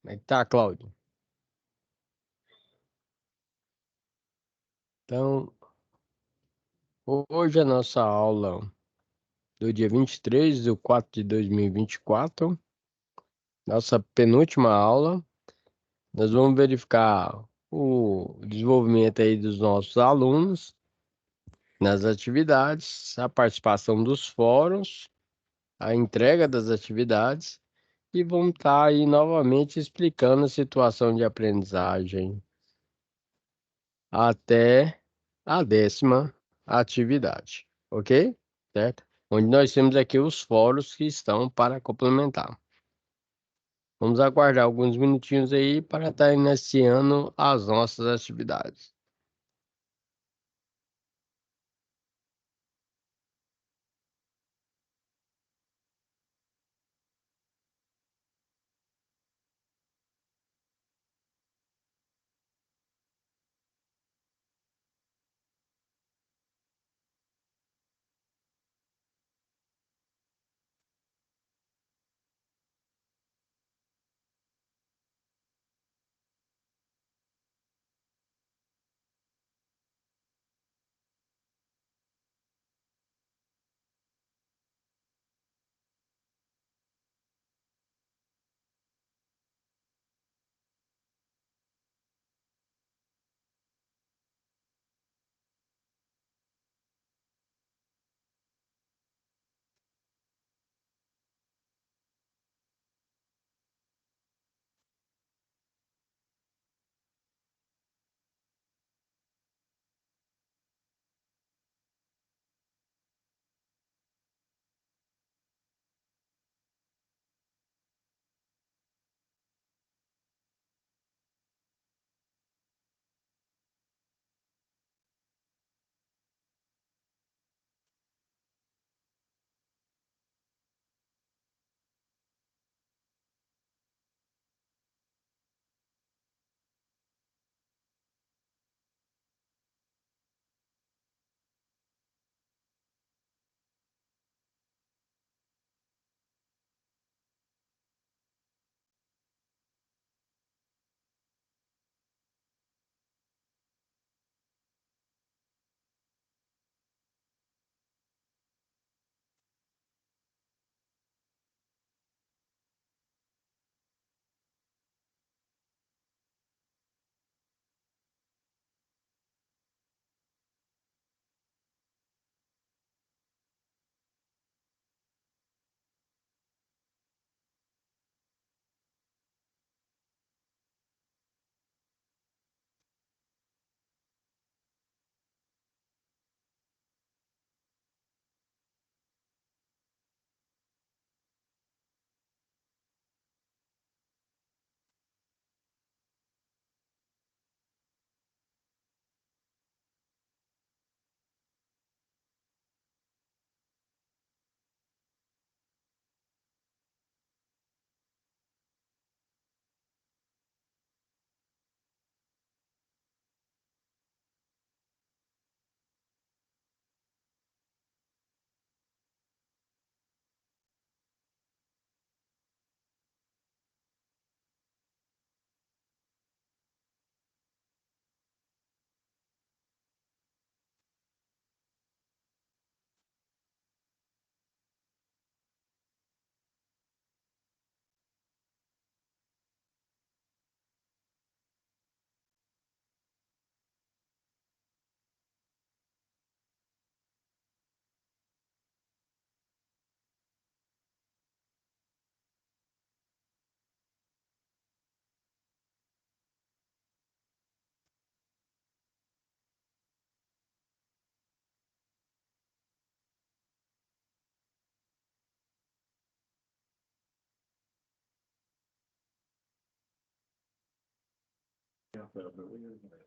Como é que tá, Cláudio? Então, hoje a nossa aula do dia 23/4/2024, nossa penúltima aula, nós vamos verificar o desenvolvimento aí dos nossos alunos nas atividades, a participação dos fóruns, a entrega das atividades e vamos estar aí novamente explicando a situação de aprendizagem até a 10ª atividade, ok? Certo? Onde nós temos aqui os fóruns que estão para complementar. Vamos aguardar alguns minutinhos aí para estar iniciando as nossas atividades.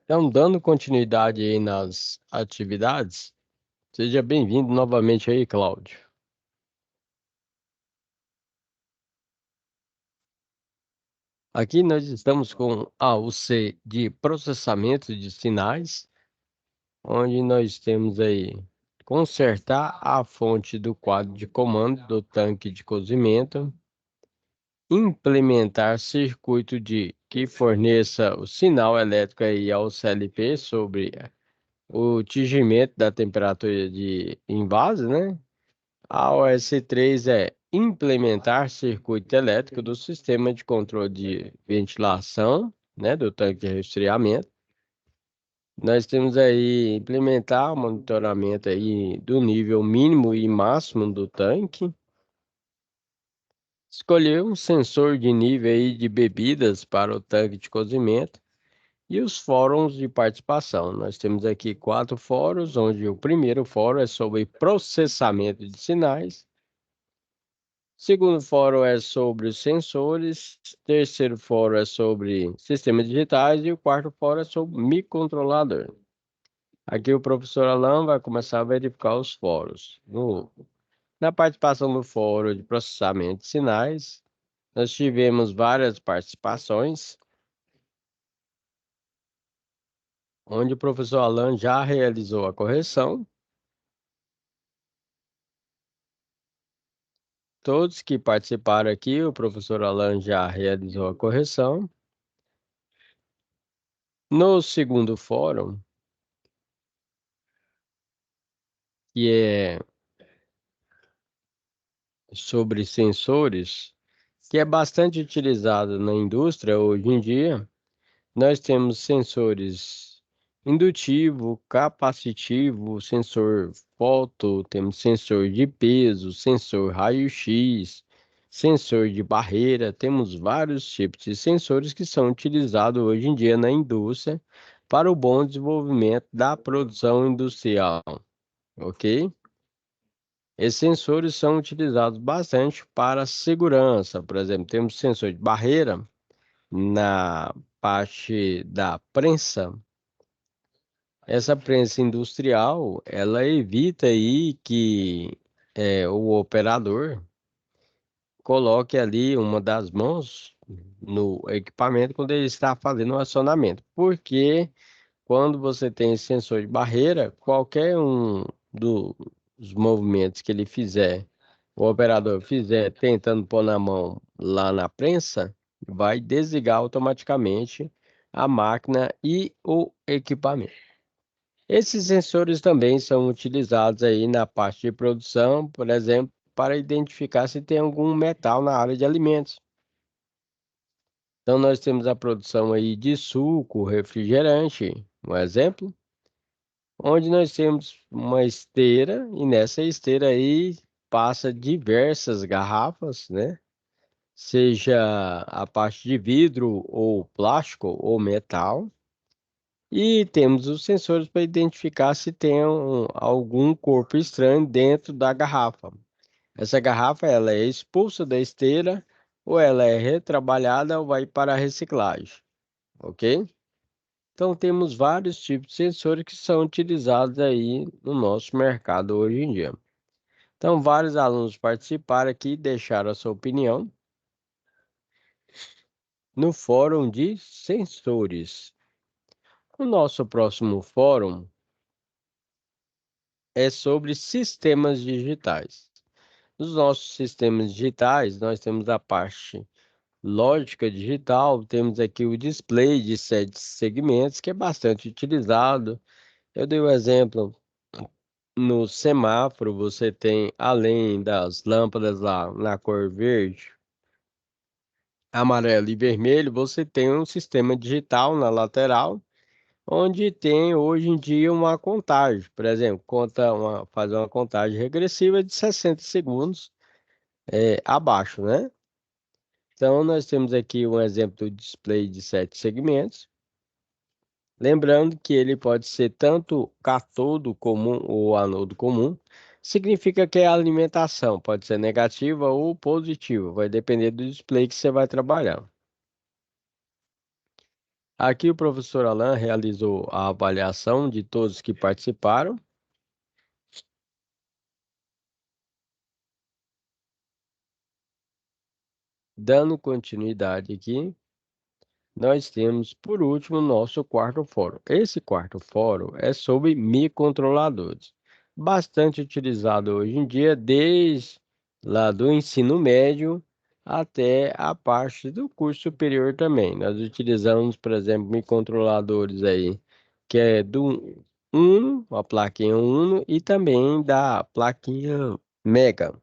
Então, dando continuidade aí nas atividades, seja bem-vindo novamente aí, Cláudio. Aqui nós estamos com a UC de processamento de sinais, onde nós temos aí consertar a fonte do quadro de comando do tanque de cozimento implementar circuito que forneça o sinal elétrico aí ao CLP sobre o tingimento da temperatura de envase, né? A OS3 é implementar circuito elétrico do sistema de controle de ventilação, né, do tanque de resfriamento. Nós temos aí implementar o monitoramento aí do nível mínimo e máximo do tanque. Escolher um sensor de nível aí de bebidas para o tanque de cozimento e os fóruns de participação. Nós temos aqui 4 fóruns, onde o primeiro fórum é sobre processamento de sinais. Segundo fórum é sobre os sensores, terceiro fórum é sobre sistemas digitais e o quarto fórum é sobre microcontrolador. Aqui o professor Alan vai começar a verificar os fóruns. Na participação do fórum de processamento de sinais, nós tivemos várias participações, onde o professor Alan já realizou a correção. Todos que participaram aqui, o professor Alan já realizou a correção. No segundo fórum, que é sobre sensores, que é bastante utilizado na indústria hoje em dia, nós temos sensores indutivo, capacitivo, sensor foto, temos sensor de peso, sensor raio-x, sensor de barreira, temos vários tipos de sensores que são utilizados hoje em dia na indústria para o bom desenvolvimento da produção industrial, ok? Esses sensores são utilizados bastante para segurança. Por exemplo, temos sensor de barreira na parte da prensa. Essa prensa industrial, ela evita aí que o operador coloque ali uma das mãos no equipamento quando ele está fazendo o acionamento. Porque quando você tem esse sensor de barreira, qualquer um dos movimentos que ele fizer, o operador fizer tentando pôr na mão lá na prensa, vai desligar automaticamente a máquina e o equipamento. Esses sensores também são utilizados aí na parte de produção, por exemplo, para identificar se tem algum metal na área de alimentos. Então nós temos a produção aí de suco, refrigerante, um exemplo, onde nós temos uma esteira e nessa esteira aí passa diversas garrafas, né? Seja a parte de vidro ou plástico ou metal. E temos os sensores para identificar se tem algum corpo estranho dentro da garrafa. Essa garrafa ela é expulsa da esteira ou ela é retrabalhada ou vai para a reciclagem, ok? Então temos vários tipos de sensores que são utilizados aí no nosso mercado hoje em dia. Então vários alunos participaram aqui e deixaram a sua opinião no fórum de sensores. O nosso próximo fórum é sobre sistemas digitais. Nos nossos sistemas digitais, nós temos a parte lógica digital, temos aqui o display de 7 segmentos, que é bastante utilizado. Eu dei o exemplo no semáforo, você tem, além das lâmpadas lá na cor verde, amarelo e vermelho, você tem um sistema digital na lateral, onde tem hoje em dia uma contagem. Por exemplo, fazer uma contagem regressiva de 60 segundos abaixo, né? Então, nós temos aqui um exemplo do display de 7 segmentos. Lembrando que ele pode ser tanto cátodo comum ou anodo comum. Significa que a alimentação pode ser negativa ou positiva. Vai depender do display que você vai trabalhar. Aqui o professor Alan realizou a avaliação de todos que participaram. Dando continuidade aqui. Nós temos, por último, o nosso quarto fórum. Esse quarto fórum é sobre microcontroladores, bastante utilizado hoje em dia, desde lá do ensino médio até a parte do curso superior também. Nós utilizamos, por exemplo, microcontroladores aí, que é do Uno, a plaquinha Uno, e também da plaquinha Mega,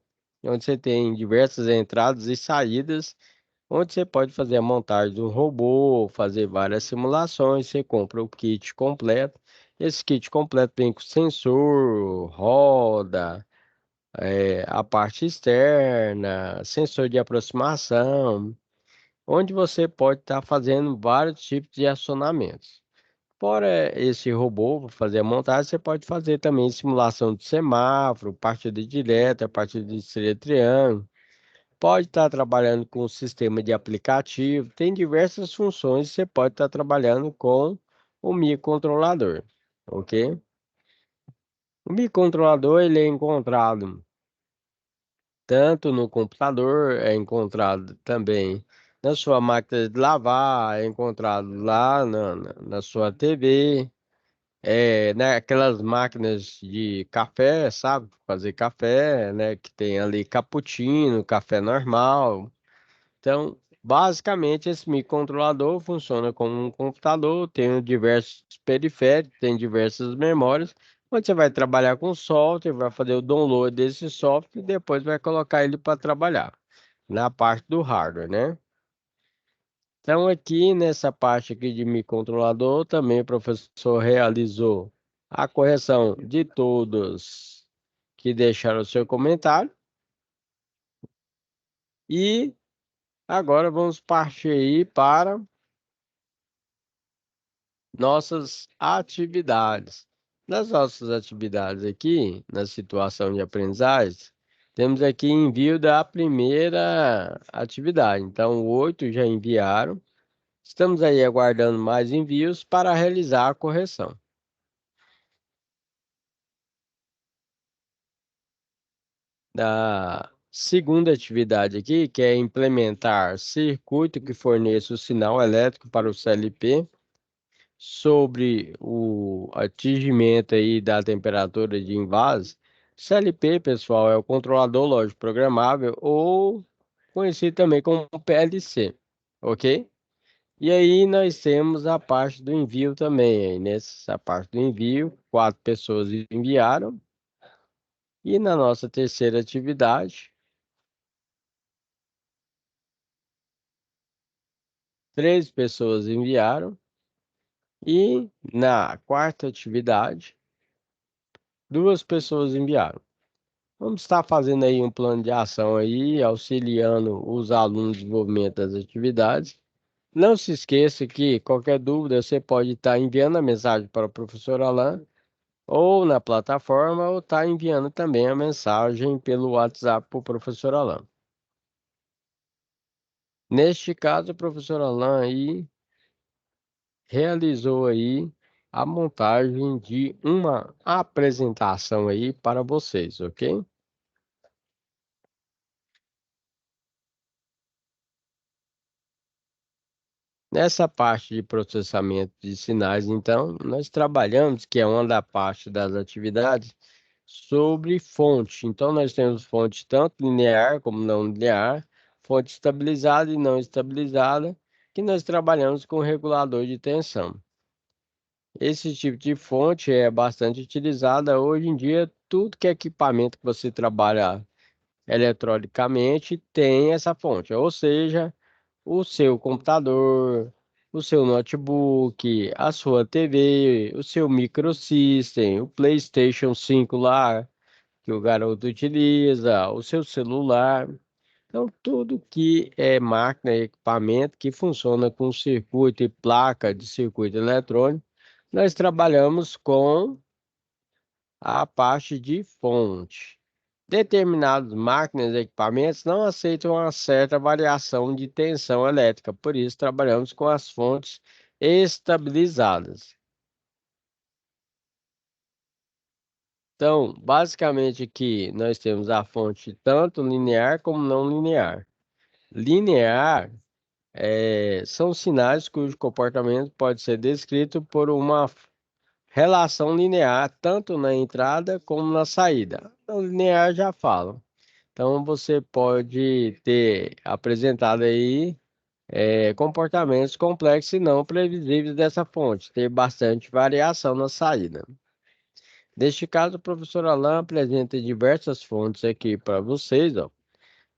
onde você tem diversas entradas e saídas, onde você pode fazer a montagem do robô, fazer várias simulações, você compra o kit completo. Esse kit completo vem com sensor, roda, a parte externa, sensor de aproximação, onde você pode estar fazendo vários tipos de acionamentos. Fora esse robô, para fazer a montagem, você pode fazer também simulação de semáforo, partida direta, partida de estrela triângulo. Pode estar trabalhando com o sistema de aplicativo. Tem diversas funções que você pode estar trabalhando com o microcontrolador, ok? O microcontrolador ele é encontrado tanto no computador, é encontrado também na sua máquina de lavar, é encontrado lá na sua TV, naquelas máquinas de café, sabe? Fazer café, né? Que tem ali cappuccino, café normal. Então, basicamente, esse microcontrolador funciona como um computador, tem diversos periféricos, tem diversas memórias, onde você vai trabalhar com software, vai fazer o download desse software e depois vai colocar ele para trabalhar na parte do hardware, né? Então, aqui nessa parte aqui de microcontrolador, também o professor realizou a correção de todos que deixaram o seu comentário. E agora vamos partir aí para nossas atividades. Nas nossas atividades aqui, na situação de aprendizagem, temos aqui envio da primeira atividade. Então, 8 já enviaram. Estamos aí aguardando mais envios para realizar a correção. Da segunda atividade aqui, que é implementar circuito que forneça o sinal elétrico para o CLP sobre o atingimento aí da temperatura de invase. CLP, pessoal, é o controlador lógico programável ou conhecido também como PLC, ok? E aí nós temos a parte do envio também. Aí nessa parte do envio, 4 pessoas enviaram. E na nossa terceira atividade, 3 pessoas enviaram. E na quarta atividade, 2 pessoas enviaram. Vamos estar fazendo aí um plano de ação aí, auxiliando os alunos no desenvolvimento das atividades. Não se esqueça que qualquer dúvida você pode estar enviando a mensagem para o professor Alan ou na plataforma ou estar enviando também a mensagem pelo WhatsApp para o professor Alan. Neste caso, o professor Alan aí realizou aí a montagem de uma apresentação aí para vocês, ok? Nessa parte de processamento de sinais, então, nós trabalhamos, que é uma da parte das atividades, sobre fonte. Então, nós temos fonte tanto linear como não linear, fonte estabilizada e não estabilizada, que nós trabalhamos com regulador de tensão. Esse tipo de fonte é bastante utilizada hoje em dia. Tudo que é equipamento que você trabalha eletronicamente tem essa fonte, ou seja, o seu computador, o seu notebook, a sua TV, o seu microsystem, o PlayStation 5 lá que o garoto utiliza, o seu celular. Então, tudo que é máquina e equipamento que funciona com circuito e placa de circuito eletrônico, nós trabalhamos com a parte de fonte. Determinadas máquinas e equipamentos não aceitam uma certa variação de tensão elétrica, por isso trabalhamos com as fontes estabilizadas. Então, basicamente aqui nós temos a fonte tanto linear como não linear. Linear são sinais cujo comportamento pode ser descrito por uma relação linear, tanto na entrada como na saída. Então, linear já fala. Então, você pode ter apresentado aí comportamentos complexos e não previsíveis dessa fonte, ter bastante variação na saída. Neste caso, o professor Alan apresenta diversas fontes aqui para vocês, ó.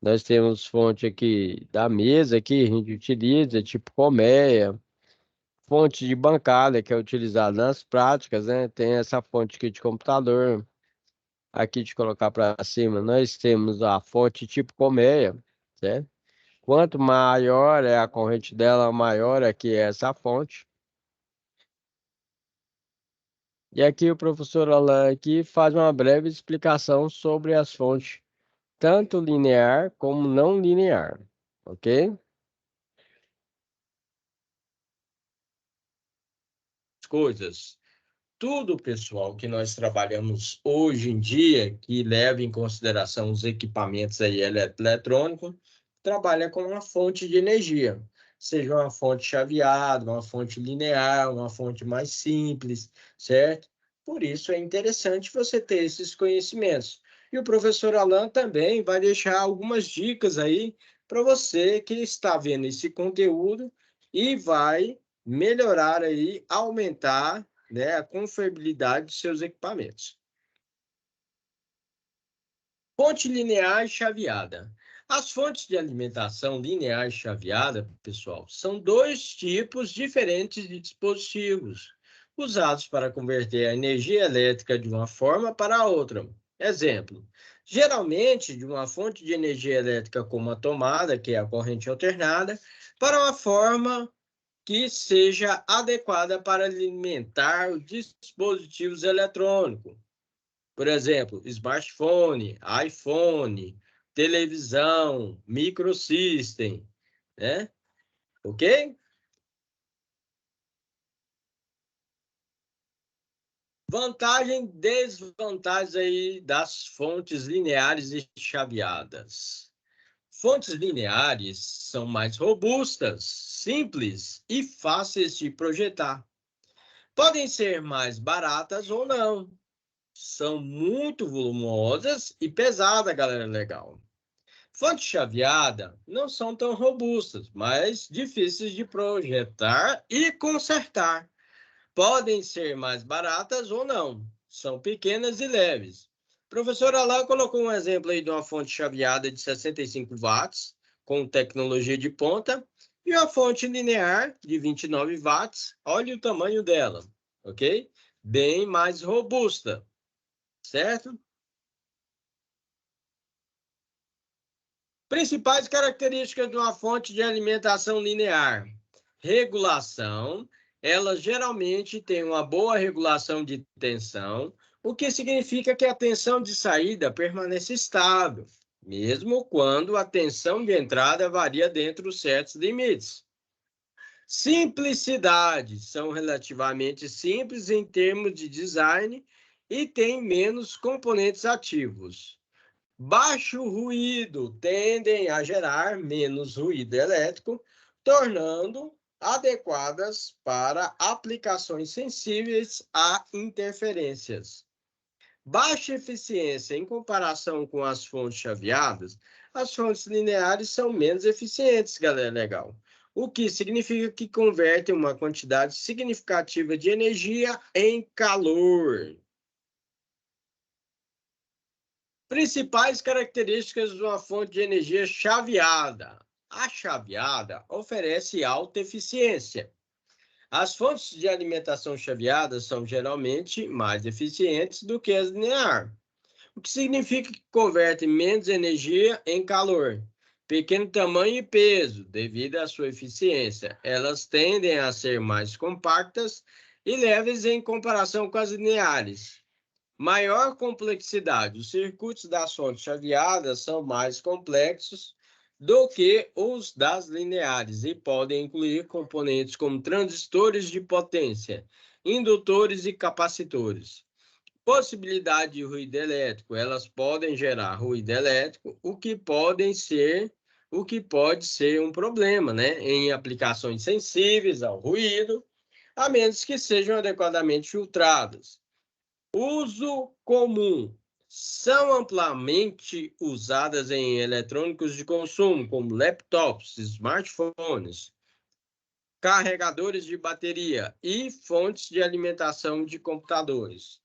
Nós temos fonte aqui da mesa que a gente utiliza, tipo colmeia, fonte de bancada que é utilizada nas práticas, né? Tem essa fonte aqui de computador. Aqui de colocar para cima, nós temos a fonte tipo colmeia, certo? Quanto maior é a corrente dela, maior aqui é essa fonte. E aqui o professor Alan aqui faz uma breve explicação sobre as fontes, tanto linear como não linear, ok? Coisas. Tudo, pessoal, que nós trabalhamos hoje em dia, que leva em consideração os equipamentos aí eletrônicos, trabalha com uma fonte de energia, seja uma fonte chaveada, uma fonte linear, uma fonte mais simples, certo? Por isso é interessante você ter esses conhecimentos. E o professor Alan também vai deixar algumas dicas aí para você que está vendo esse conteúdo e vai melhorar aí, aumentar, né, a confiabilidade de seus equipamentos. Fonte linear e chaveada. As fontes de alimentação linear e chaveada, pessoal, são dois tipos diferentes de dispositivos usados para converter a energia elétrica de uma forma para a outra. Exemplo, geralmente de uma fonte de energia elétrica como a tomada, que é a corrente alternada, para uma forma que seja adequada para alimentar os dispositivos eletrônicos. Por exemplo, smartphone, iPhone, televisão, microsystem, né? Ok? Vantagem e desvantagens aí das fontes lineares e chaveadas. Fontes lineares são mais robustas, simples e fáceis de projetar. Podem ser mais baratas ou não. São muito volumosas e pesadas, galera legal. Fonte chaveada não são tão robustas, mas difíceis de projetar e consertar. Podem ser mais baratas ou não. São pequenas e leves. O professor Alain colocou um exemplo aí de uma fonte chaveada de 65 watts, com tecnologia de ponta, e uma fonte linear de 29 watts. Olha o tamanho dela, ok? Bem mais robusta, certo? Principais características de uma fonte de alimentação linear. Regulação. Ela geralmente tem uma boa regulação de tensão, o que significa que a tensão de saída permanece estável, mesmo quando a tensão de entrada varia dentro de certos limites. Simplicidade. São relativamente simples em termos de design e têm menos componentes ativos. Baixo ruído tendem a gerar menos ruído elétrico, tornando adequadas para aplicações sensíveis a interferências. Baixa eficiência em comparação com as fontes chaveadas, as fontes lineares são menos eficientes, galera legal. O que significa que convertem uma quantidade significativa de energia em calor. Principais características de uma fonte de energia chaveada. A chaveada oferece alta eficiência. As fontes de alimentação chaveadas são geralmente mais eficientes do que as linear, o que significa que convertem menos energia em calor. Pequeno tamanho e peso, devido à sua eficiência. Elas tendem a ser mais compactas e leves em comparação com as lineares. Maior complexidade. Os circuitos das fontes chaveadas são mais complexos do que os das lineares e podem incluir componentes como transistores de potência, indutores e capacitores. Possibilidade de ruído elétrico. Elas podem gerar ruído elétrico, o que pode ser um problema, né, em aplicações sensíveis ao ruído, a menos que sejam adequadamente filtradas. Uso comum. são amplamente usadas em eletrônicos de consumo, como laptops, smartphones, carregadores de bateria e fontes de alimentação de computadores.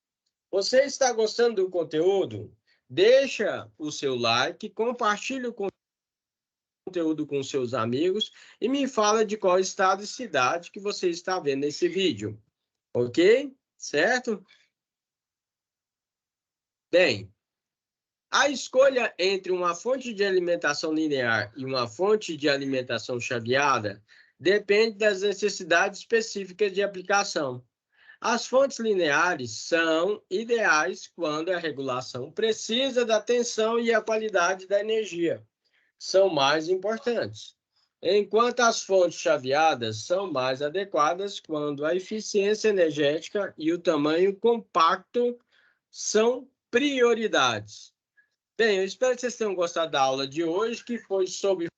Você está gostando do conteúdo? Deixa o seu like, compartilhe o conteúdo com seus amigos e me fala de qual estado e cidade que você está vendo esse vídeo. Ok? Certo? Bem, a escolha entre uma fonte de alimentação linear e uma fonte de alimentação chaveada depende das necessidades específicas de aplicação. As fontes lineares são ideais quando a regulação precisa da tensão e a qualidade da energia são mais importantes, enquanto as fontes chaveadas são mais adequadas quando a eficiência energética e o tamanho compacto são prioridades. Bem, eu espero que vocês tenham gostado da aula de hoje, que foi sobre.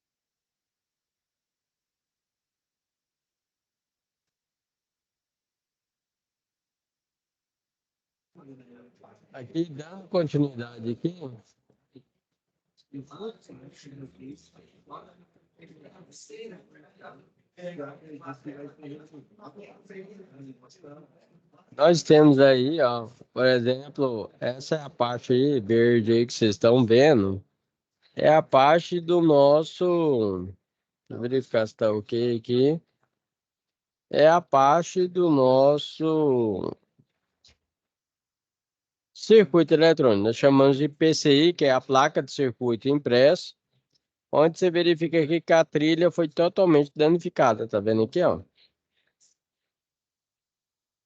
Aqui, dando continuidade aqui. Nós temos aí, ó, por exemplo, essa é a parte aí, verde aí que vocês estão vendo, é a parte do nosso, deixa eu verificar se está ok aqui, é a parte do nosso circuito eletrônico. Nós chamamos de PCI, que é a placa de circuito impresso, onde você verifica aqui que a trilha foi totalmente danificada, tá vendo aqui, ó?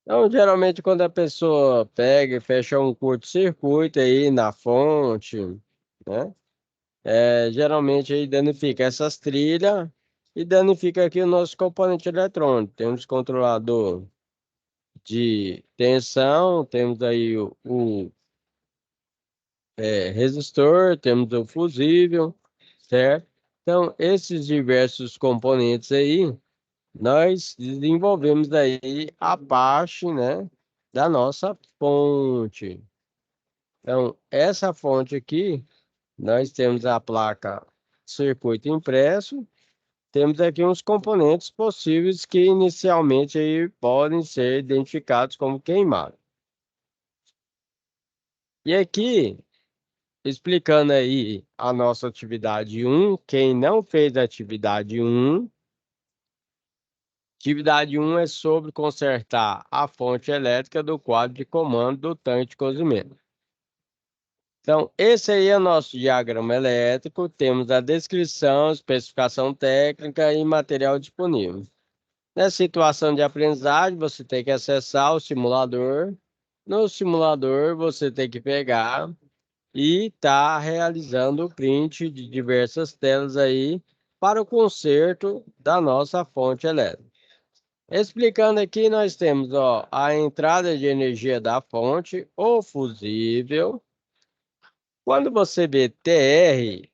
Então, geralmente, quando a pessoa pega e fecha um curto-circuito aí na fonte, né? Geralmente aí danifica essas trilhas e danifica aqui o nosso componente eletrônico. Temos controlador de tensão, temos aí o resistor, temos o fusível, certo? Então, esses diversos componentes aí, nós desenvolvemos aí a parte, né, da nossa fonte. Então, essa fonte aqui, nós temos a placa circuito impresso, temos aqui uns componentes possíveis que inicialmente aí podem ser identificados como queimados. E aqui, explicando aí a nossa atividade 1, quem não fez a atividade 1 é sobre consertar a fonte elétrica do quadro de comando do tanque de cozimento. Então, esse aí é o nosso diagrama elétrico, temos a descrição, especificação técnica e material disponível. Nessa situação de aprendizagem, você tem que acessar o simulador. No simulador, você tem que pegar e tá realizando o print de diversas telas aí para o conserto da nossa fonte elétrica. Explicando aqui, nós temos ó, a entrada de energia da fonte, o fusível. Quando você vê TR2A,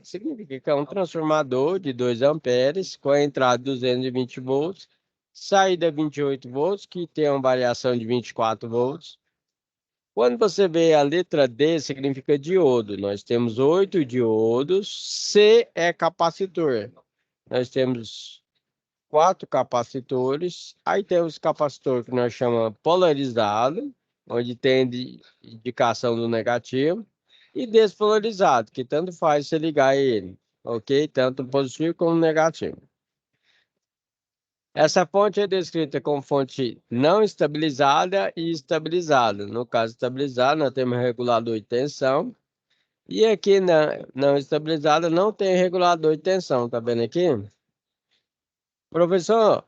significa que é um transformador de 2 amperes com a entrada de 220 volts, saída 28 volts, que tem uma variação de 24 volts. Quando você vê a letra D, significa diodo. Nós temos 8 diodos. C é capacitor. Nós temos 4 capacitores. Aí temos capacitor que nós chamamos polarizado, onde tem indicação do negativo. E despolarizado, que tanto faz você ligar ele, ok? Tanto positivo como negativo. Essa fonte é descrita como fonte não estabilizada e estabilizada. No caso estabilizada, nós temos regulador de tensão. E aqui na não estabilizada não tem regulador de tensão, tá vendo aqui? Professor,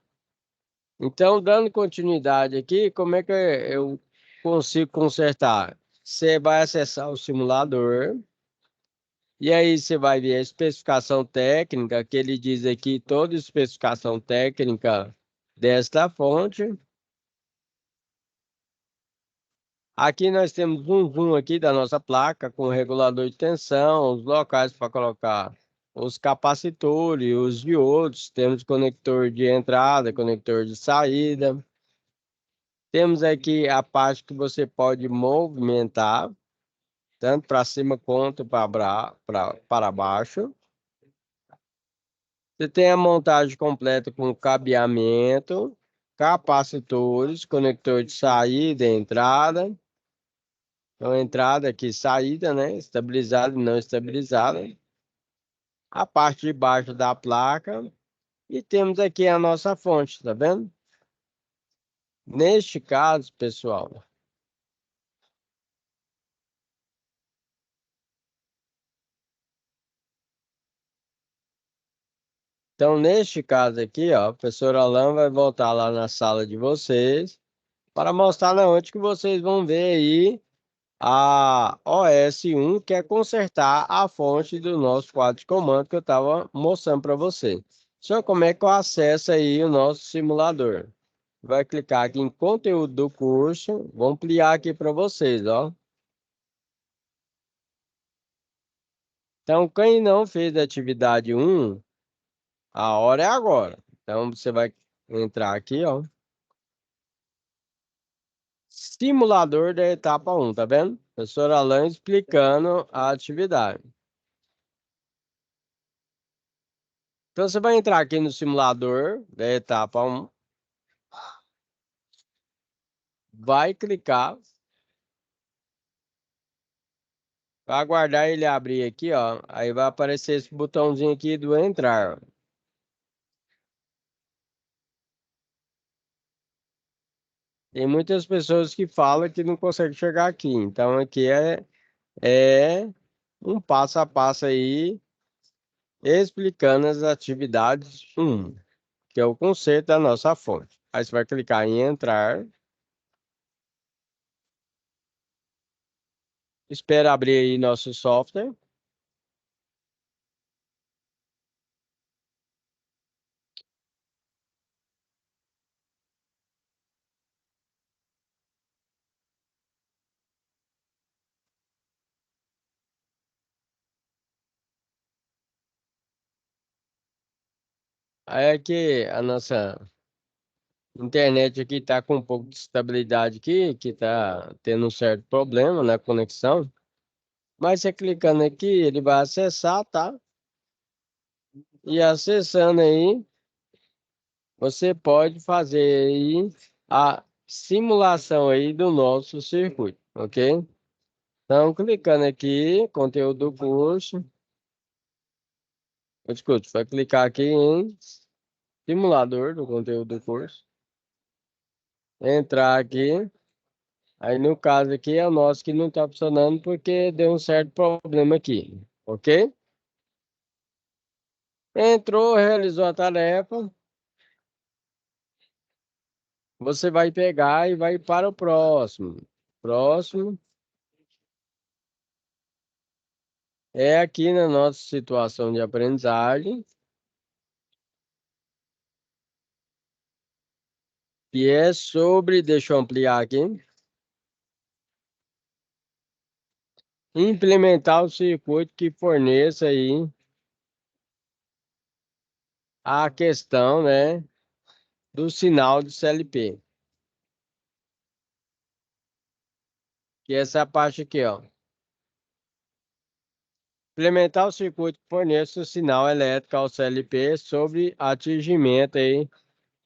então dando continuidade aqui, como é que eu consigo consertar? Você vai acessar o simulador. E aí você vai ver a especificação técnica, que ele diz aqui toda a especificação técnica desta fonte. Aqui nós temos um zoom aqui da nossa placa com regulador de tensão, os locais para colocar os capacitores, os diodos, temos conector de entrada, conector de saída. Temos aqui a parte que você pode movimentar, tanto para cima quanto para baixo. Você tem a montagem completa com cabeamento, capacitores, conector de saída e entrada. Então, entrada aqui, saída, né? Estabilizada e não estabilizada. A parte de baixo da placa. E temos aqui a nossa fonte, tá vendo? Neste caso, pessoal, então neste caso aqui, ó, o professor Alan vai voltar lá na sala de vocês para mostrar na onde que vocês vão ver aí a OS1, que é consertar a fonte do nosso quadro de comando que eu estava mostrando para você. Só como é que eu acesso aí o nosso simulador? Vai clicar aqui em conteúdo do curso, vou ampliar aqui para vocês, ó. Então, quem não fez a atividade 1, a hora é agora. Então, você vai entrar aqui, ó. Simulador da etapa 1, tá vendo? Professor Alan explicando a atividade. Então, você vai entrar aqui no simulador da etapa 1. Vai clicar. Vai aguardar ele abrir aqui, ó. Aí vai aparecer esse botãozinho aqui do entrar. Tem muitas pessoas que falam que não conseguem chegar aqui. Então, aqui é um passo a passo aí explicando as atividades 1, que é o conceito da nossa fonte. Aí você vai clicar em entrar. Espera abrir aí nosso software. Aí aqui a nossa internet aqui tá com um pouco de estabilidade aqui, que tá tendo um certo problema na conexão. Mas você clicando aqui, ele vai acessar, tá? E acessando aí, você pode fazer aí a simulação aí do nosso circuito, ok? Então, clicando aqui, conteúdo do curso. Escute, vai clicar aqui em simulador do conteúdo do curso. Entrar aqui. Aí, no caso aqui, é o nosso que não está funcionando porque deu um certo problema aqui, ok? Entrou, realizou a tarefa. Você vai pegar e vai para o próximo. Próximo é aqui na nossa situação de aprendizagem, que é sobre, deixa eu ampliar aqui, implementar o circuito que forneça aí a questão, né, do sinal de CLP. Que é essa parte aqui, ó. Implementar o circuito que forneça o sinal elétrico ao CLP sobre atingimento aí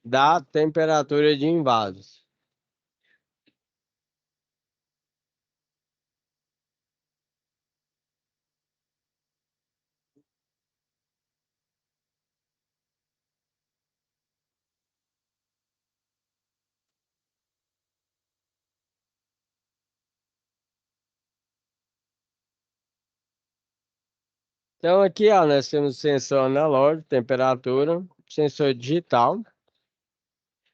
da temperatura de invasos. Então aqui, ó, nós temos sensor analógico, temperatura, sensor digital,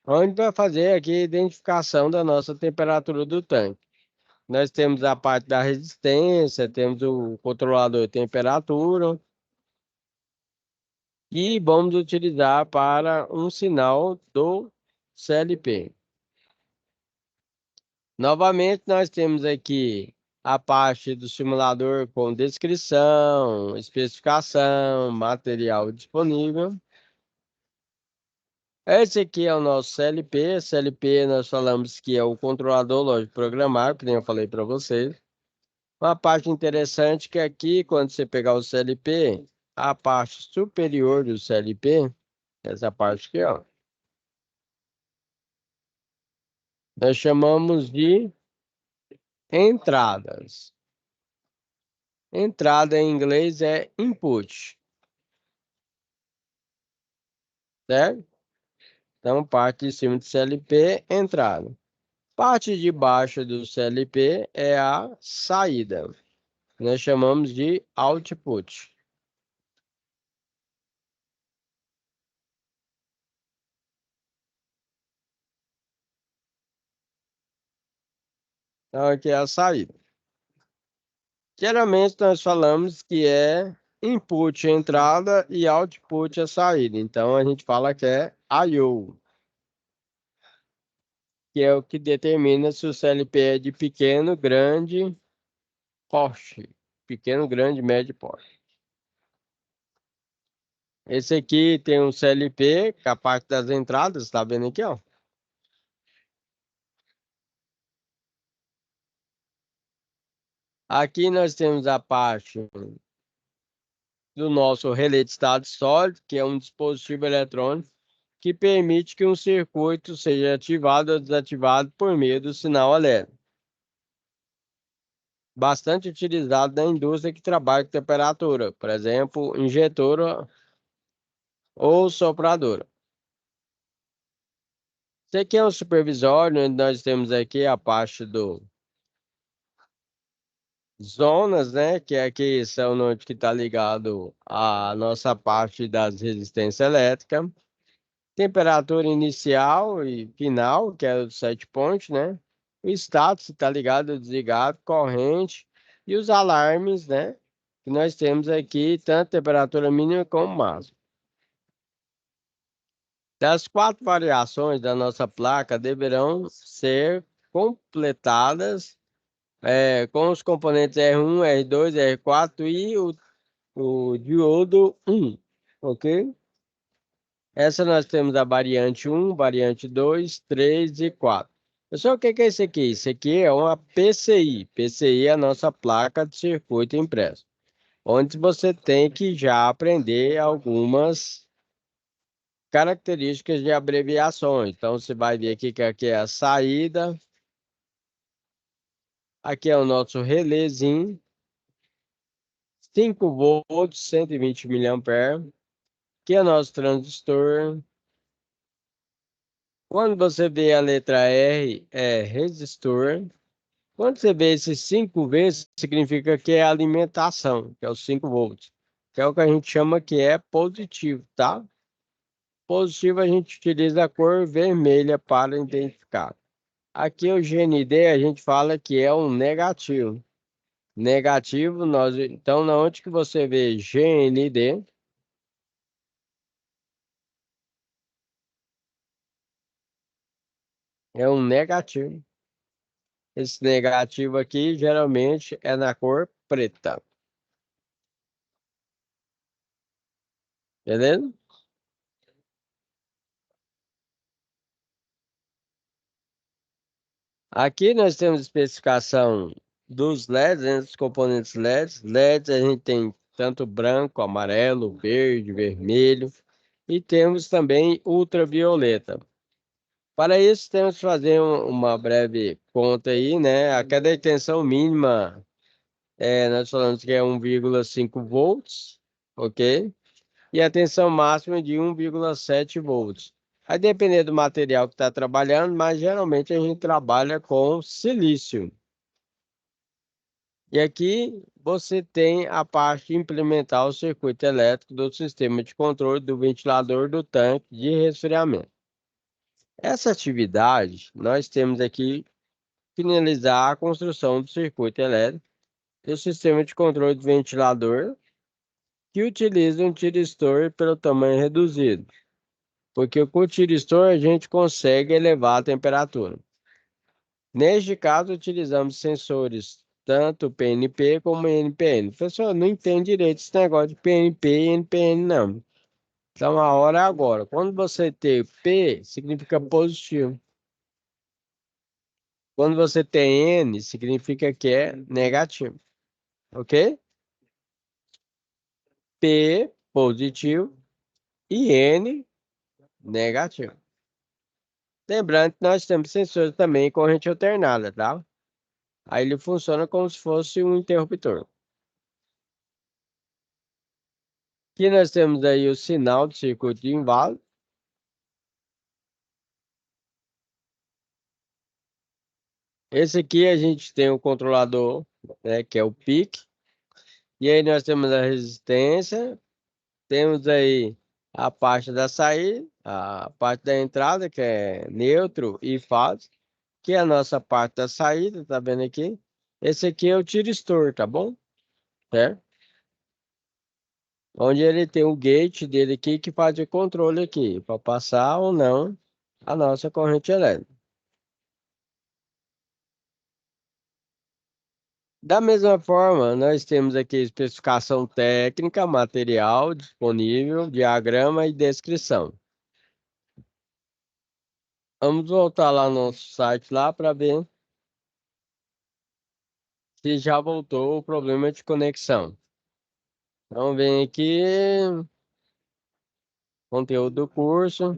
onde vai fazer aqui a identificação da nossa temperatura do tanque. Nós temos a parte da resistência, temos o controlador de temperatura e vamos utilizar para um sinal do CLP. Novamente, nós temos aqui a parte do simulador com descrição, especificação, material disponível. Esse aqui é o nosso CLP. CLP nós falamos que é o controlador lógico programável, que nem eu falei para vocês. Uma parte interessante que aqui, quando você pegar o CLP, a parte superior do CLP, essa parte aqui, ó, nós chamamos de entradas. Entrada em inglês é input, certo? Então, parte de cima do CLP, entrada. Parte de baixo do CLP é a saída. Nós chamamos de output. Então, aqui é a saída. Geralmente, nós falamos que é input entrada e output a saída. Então, a gente fala que é I/O, que é o que determina se o CLP é de pequeno, grande, porte. Pequeno, grande, médio porte. Esse aqui tem um CLP, que é a parte das entradas, tá vendo aqui, ó? Aqui nós temos a parte do nosso relé de estado sólido, que é um dispositivo eletrônico que permite que um circuito seja ativado ou desativado por meio do sinal elétrico. Bastante utilizado na indústria que trabalha com temperatura, por exemplo, injetora ou sopradora. Esse aqui é um supervisório, onde nós temos aqui a parte do zonas, né? Que aqui são onde que está ligado a nossa parte das resistências elétricas. Temperatura inicial e final, que é o set point, né? O status, se está ligado ou desligado, corrente e os alarmes, né? Que nós temos aqui, tanto temperatura mínima como máxima. Das quatro variações da nossa placa deverão ser completadas com os componentes R1, R2, R4 e o diodo 1, ok? Essa nós temos a variante 1, variante 2, 3 e 4. Pessoal, o que que é isso aqui? Isso aqui é uma PCI. PCI é a nossa placa de circuito impresso, onde você tem que já aprender algumas características de abreviações. Então, você vai ver aqui que aqui é a saída, aqui é o nosso relézinho, 5 volts, 120 miliamperes. Aqui é o nosso transistor. Quando você vê a letra R, é resistor. Quando você vê esses 5 vezes, significa que é alimentação, que é os 5 volts, que é o que a gente chama que é positivo, tá? Positivo a gente utiliza a cor vermelha para identificar. Aqui o GND a gente fala que é um negativo. Negativo, então na onde que você vê GND, é um negativo. Esse negativo aqui geralmente é na cor preta, beleza? Aqui nós temos especificação dos LEDs, né, dos componentes LEDs. LEDs a gente tem tanto branco, amarelo, verde, vermelho e temos também ultravioleta. Para isso temos que fazer uma breve conta aí, né? A cada extensão mínima nós falamos que é 1,5 volts, ok? E a tensão máxima de 1,7 volts. Vai depender do material que está trabalhando, mas geralmente a gente trabalha com silício. E aqui você tem a parte de implementar o circuito elétrico do sistema de controle do ventilador do tanque de resfriamento. Essa atividade, nós temos aqui finalizar a construção do circuito elétrico do sistema de controle do ventilador, que utiliza um tiristor pelo tamanho reduzido, porque com o tiristor a gente consegue elevar a temperatura. Neste caso, utilizamos sensores tanto PNP como NPN. O pessoal não entende direito esse negócio de PNP e NPN, não. Então a hora é agora. Quando você tem P, significa positivo. Quando você tem N, significa que é negativo. Ok? P, positivo, e N, negativo. Lembrando que nós temos sensores também em corrente alternada, tá? Aí ele funciona como se fosse um interruptor. Aqui nós temos aí o sinal de circuito de inválido. Esse aqui a gente tem o controlador, né, que é o PIC. E aí nós temos a resistência, temos aí a parte da saída, a parte da entrada, que é neutro e fase, que é a nossa parte da saída, tá vendo aqui? Esse aqui é o tiristor, tá bom? Certo? Onde ele tem o gate dele aqui que faz o controle aqui, para passar ou não a nossa corrente elétrica. Da mesma forma, nós temos aqui especificação técnica, material disponível, diagrama e descrição. Vamos voltar lá no nosso site lá para ver se já voltou o problema de conexão. Então vem aqui, conteúdo do curso.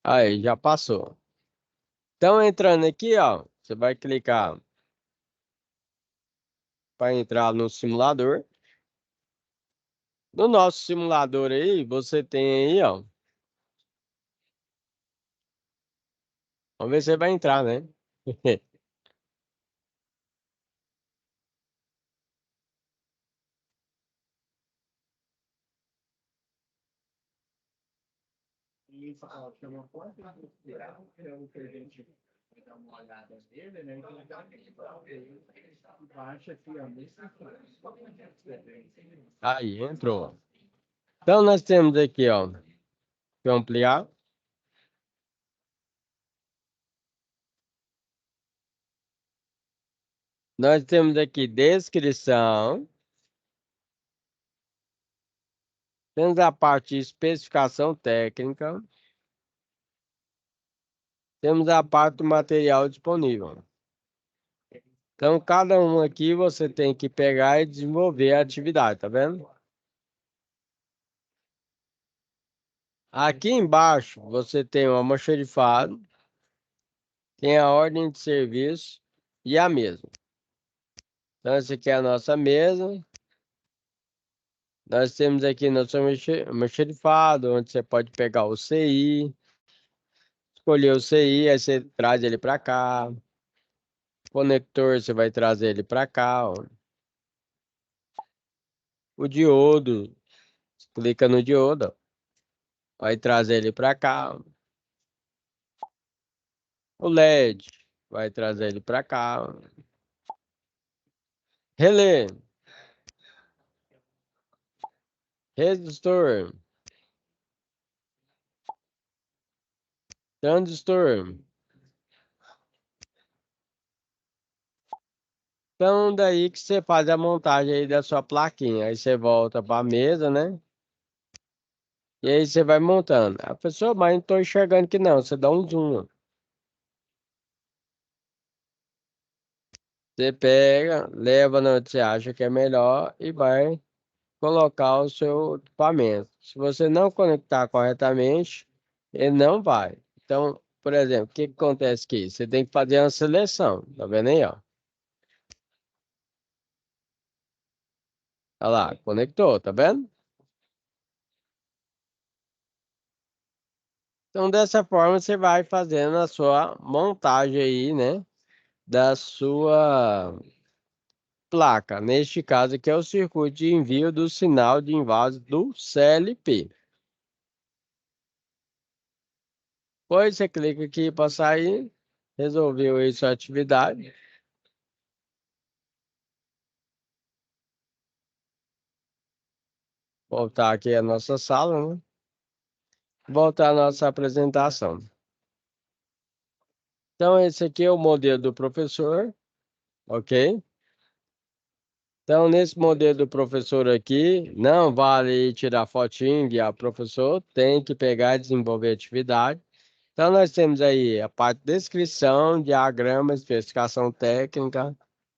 Aí, já passou. Então entrando aqui, ó, você vai clicar para entrar no simulador. No nosso simulador aí, você tem aí, ó. Vamos ver se você vai entrar, né? Aí, entrou. Então nós temos aqui, ó, para ampliar. Nós temos aqui descrição. Temos a parte de especificação técnica. Temos a parte do material disponível. Então, cada um aqui você tem que pegar e desenvolver a atividade, tá vendo? Aqui embaixo você tem o almoxarifado, tem a ordem de serviço e a mesa. Então, essa aqui é a nossa mesa. Nós temos aqui nosso almoxarifado, onde você pode pegar o CI, escolher o CI, aí você traz ele para cá. Conector, você vai trazer ele para cá, ó. O diodo, clica no diodo, ó. Vai trazer ele para cá. O LED, vai trazer ele para cá. Relé, resistor, transistor. Então, daí que você faz a montagem aí da sua plaquinha. Aí você volta para a mesa, né? E aí você vai montando. A pessoa, mas não tô enxergando que não. Você dá um zoom, ó. Você pega, leva onde você acha que é melhor e vai colocar o seu equipamento. Se você não conectar corretamente, ele não vai. Então, por exemplo, o que que acontece aqui? Você tem que fazer uma seleção. Tá vendo aí, ó? Olha lá, conectou, tá vendo? Então, dessa forma, você vai fazendo a sua montagem aí, né? Da sua placa. Neste caso aqui é o circuito de envio do sinal de invase do CLP. Depois você clica aqui para sair. Resolveu aí sua atividade. Voltar aqui a nossa sala, né? Voltar a nossa apresentação. Então, esse aqui é o modelo do professor, ok? Então, nesse modelo do professor aqui, não vale tirar fotinho, enviar para o professor, tem que pegar e desenvolver atividade. Então, nós temos aí a parte de descrição, diagrama, especificação técnica,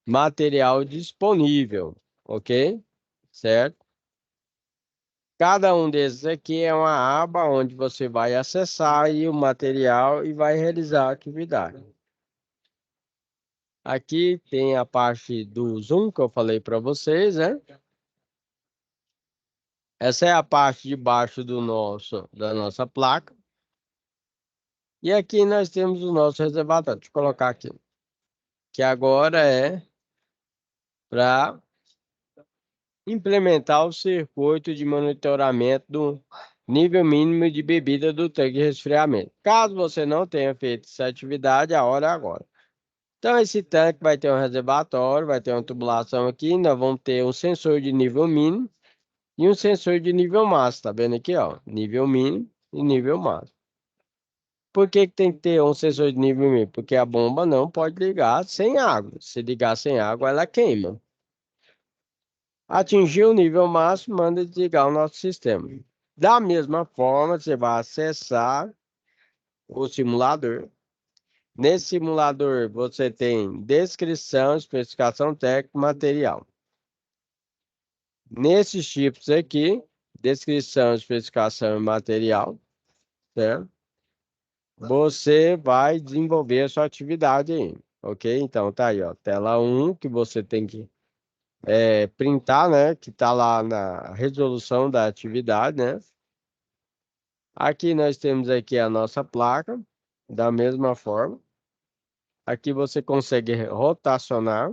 material disponível, ok? Certo? Cada um desses aqui é uma aba onde você vai acessar aí o material e vai realizar a atividade. Aqui tem a parte do Zoom que eu falei para vocês, né? Essa é a parte de baixo da nossa placa. E aqui nós temos o nosso reservatório. Deixa eu colocar aqui. Que agora é para implementar o circuito de monitoramento do nível mínimo de bebida do tanque de resfriamento. Caso você não tenha feito essa atividade, a hora é agora. Então, esse tanque vai ter um reservatório, vai ter uma tubulação aqui, nós vamos ter um sensor de nível mínimo e um sensor de nível máximo, tá vendo aqui, ó? Nível mínimo e nível máximo. Por que que tem que ter um sensor de nível mínimo? Porque a bomba não pode ligar sem água. Se ligar sem água, ela queima. Atingir o nível máximo, manda desligar o nosso sistema. Da mesma forma, você vai acessar o simulador. Nesse simulador, você tem descrição, especificação técnica, material. Nesses tipos aqui, descrição, especificação e material, certo? Você vai desenvolver a sua atividade aí, ok? Então, tá aí, ó, tela um que você tem que printar, né? Que tá lá na resolução da atividade, né? Aqui nós temos aqui a nossa placa, da mesma forma. Aqui você consegue rotacionar.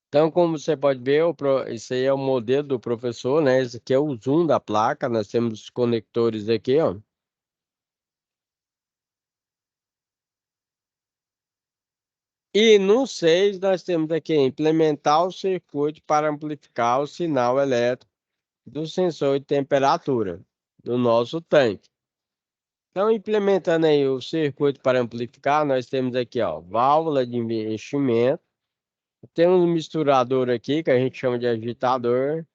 Então, como você pode ver, esse aí é o modelo do professor, né? Esse aqui é o zoom da placa. Nós temos os conectores aqui, ó. E no 6 nós temos aqui implementar o circuito para amplificar o sinal elétrico do sensor de temperatura do nosso tanque. Então, implementando aí o circuito para amplificar, nós temos aqui, ó, válvula de enchimento. Temos um misturador aqui que a gente chama de agitador.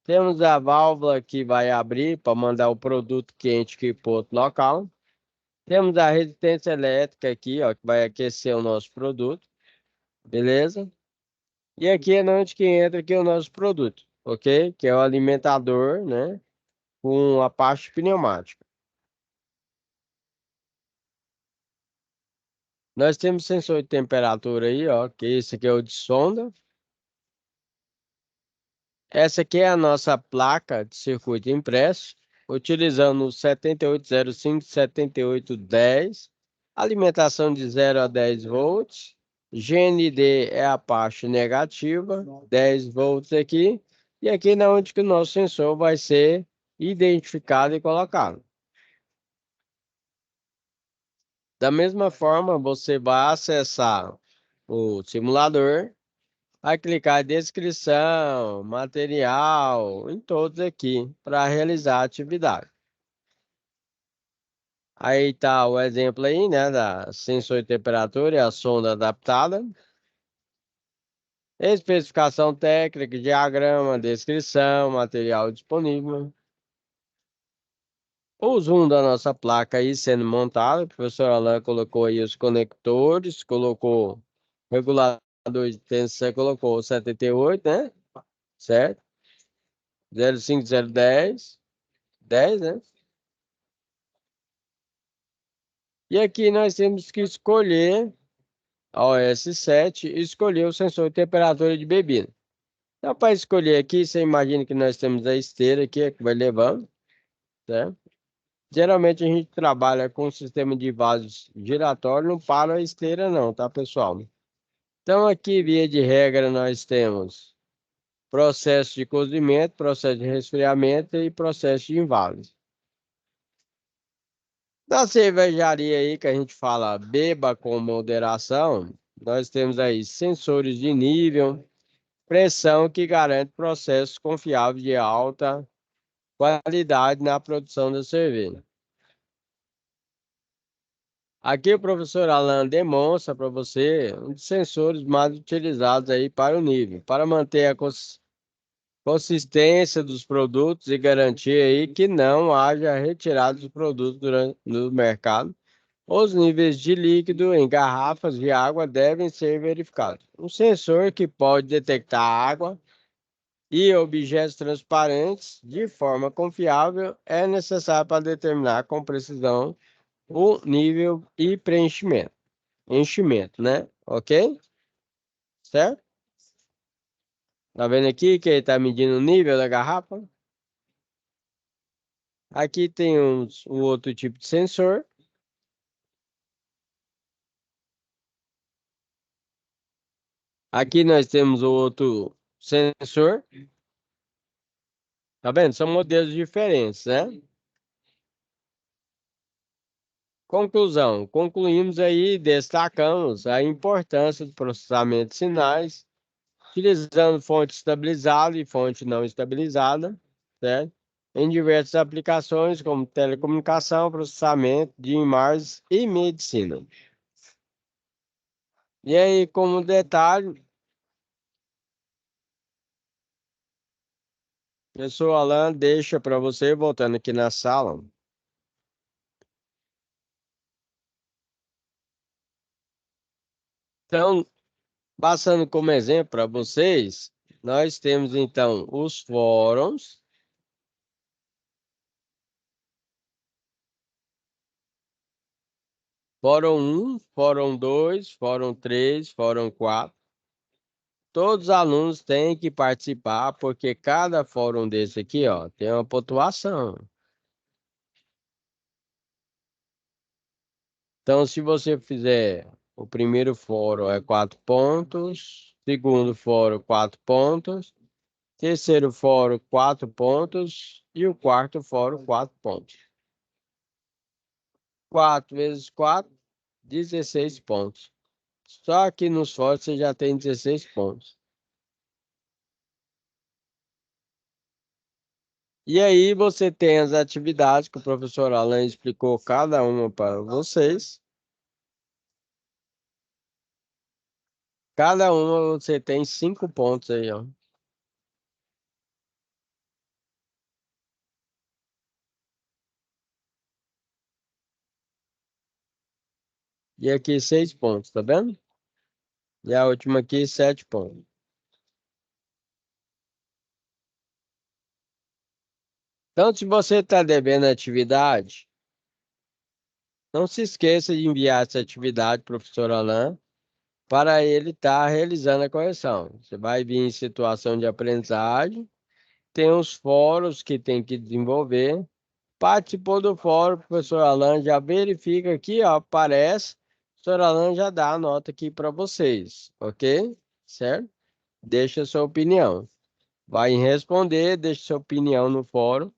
Temos a válvula que vai abrir para mandar o produto quente aqui para outro local. Temos a resistência elétrica aqui, ó, que vai aquecer o nosso produto. Beleza? E aqui é onde que entra aqui o nosso produto, ok? Que é o alimentador, né? Com a parte pneumática. Nós temos sensor de temperatura aí, ó, que esse aqui é o de sonda. Essa aqui é a nossa placa de circuito impresso, utilizando o 7805, 7810, alimentação de 0 a 10 volts. GND é a parte negativa, 10 volts aqui. E aqui na onde que o nosso sensor vai ser identificado e colocado. Da mesma forma, você vai acessar o simulador, vai clicar em descrição, material, em todos aqui, para realizar a atividade. Aí tá o exemplo aí, né, da sensor de temperatura e a sonda adaptada. Especificação técnica, diagrama, descrição, material disponível. O zoom da nossa placa aí sendo montado, o professor Alain colocou aí os conectores, colocou regulador de tensão, colocou o 78, né? Certo? 05, 010, 10, né? E aqui nós temos que escolher a OS7 e escolher o sensor de temperatura de bebida. Então, para escolher aqui, você imagina que nós temos a esteira aqui, que vai levando, certo? Geralmente a gente trabalha com o sistema de vasos giratório, não para a esteira não, tá, pessoal? Então aqui, via de regra, nós temos processo de cozimento, processo de resfriamento e processo de inválide. Na cervejaria aí que a gente fala beba com moderação, nós temos aí sensores de nível, pressão que garante processos confiáveis de alta qualidade na produção da cerveja. Aqui o professor Alan demonstra para você um dos sensores mais utilizados aí para o nível, para manter a consistência dos produtos e garantir aí que não haja retirada dos produtos durante, no mercado. Os níveis de líquido em garrafas de água devem ser verificados. Um sensor que pode detectar água e objetos transparentes de forma confiável é necessário para determinar com precisão o nível e preenchimento. Enchimento, né? Ok? Certo? Tá vendo aqui que ele está medindo o nível da garrafa? Aqui tem um outro tipo de sensor. Aqui nós temos o outro sensor. Tá vendo? São modelos diferentes, né? Conclusão. Concluímos aí, destacamos a importância do processamento de sinais, utilizando fonte estabilizada e fonte não estabilizada, certo? Em diversas aplicações, como telecomunicação, processamento de imagens e medicina. E aí, como detalhe, o professor Alan deixa para você, voltando aqui na sala. Então, passando como exemplo para vocês, nós temos então os fóruns. Fórum um, Fórum 2, Fórum 3, Fórum 4. Todos os alunos têm que participar, porque cada fórum desse aqui, ó, tem uma pontuação. Então, se você fizer o primeiro fórum é 4 pontos, segundo fórum 4 pontos, terceiro fórum 4 pontos e o quarto fórum 4 pontos. 4 vezes 4, 16 pontos. Só aqui nos fóruns você já tem 16 pontos. E aí você tem as atividades que o professor Alan explicou cada uma para vocês. Cada uma você tem 5 pontos aí, ó. E aqui 6 pontos, tá vendo? E a última aqui 7 pontos. Então, se você está devendo atividade, não se esqueça de enviar essa atividade para o professor Alan para ele estar realizando a correção. Você vai vir em situação de aprendizagem, tem os fóruns que tem que desenvolver. Participou do fórum, professor Alan já verifica aqui, ó, aparece. O professor Alan já dá a nota aqui para vocês, ok? Certo? Deixa a sua opinião. Vai em responder, deixa sua opinião no fórum.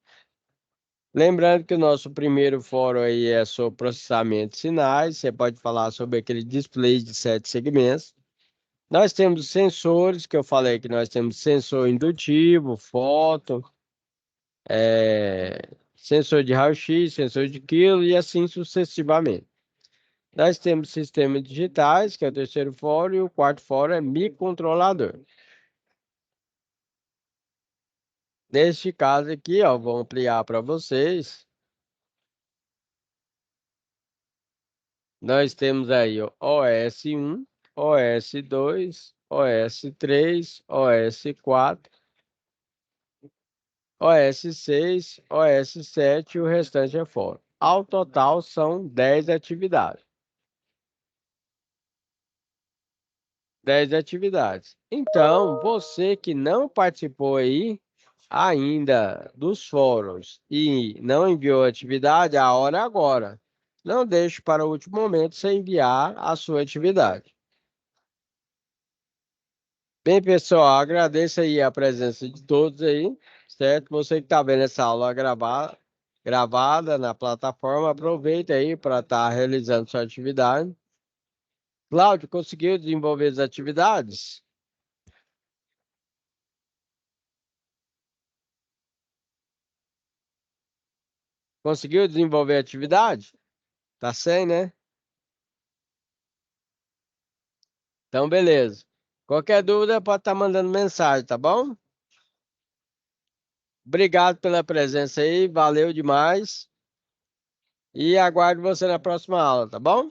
Lembrando que o nosso primeiro fórum aí é sobre processamento de sinais. Você pode falar sobre aquele display de 7 segmentos. Nós temos sensores, que eu falei que nós temos sensor indutivo, foto, sensor de raio-x, sensor de quilo e assim sucessivamente. Nós temos sistemas digitais, que é o terceiro fórum, e o quarto fórum é microcontrolador. Neste caso aqui, ó, vou ampliar para vocês. Nós temos aí o OS1, OS2, OS3, OS4, OS6, OS7 e o restante é fora. Ao total são 10 atividades. 10 atividades. Então, você que não participou aí ainda dos fóruns e não enviou atividade, a hora é agora. Não deixe para o último momento sem enviar a sua atividade. Bem, pessoal, agradeço aí a presença de todos aí, certo? Você que está vendo essa aula gravada na plataforma, aproveita aí para estar realizando sua atividade. Cláudio, conseguiu desenvolver as atividades? Conseguiu desenvolver a atividade? Tá sem, né? Então, beleza. Qualquer dúvida pode estar mandando mensagem, tá bom? Obrigado pela presença aí, valeu demais. E aguardo você na próxima aula, tá bom?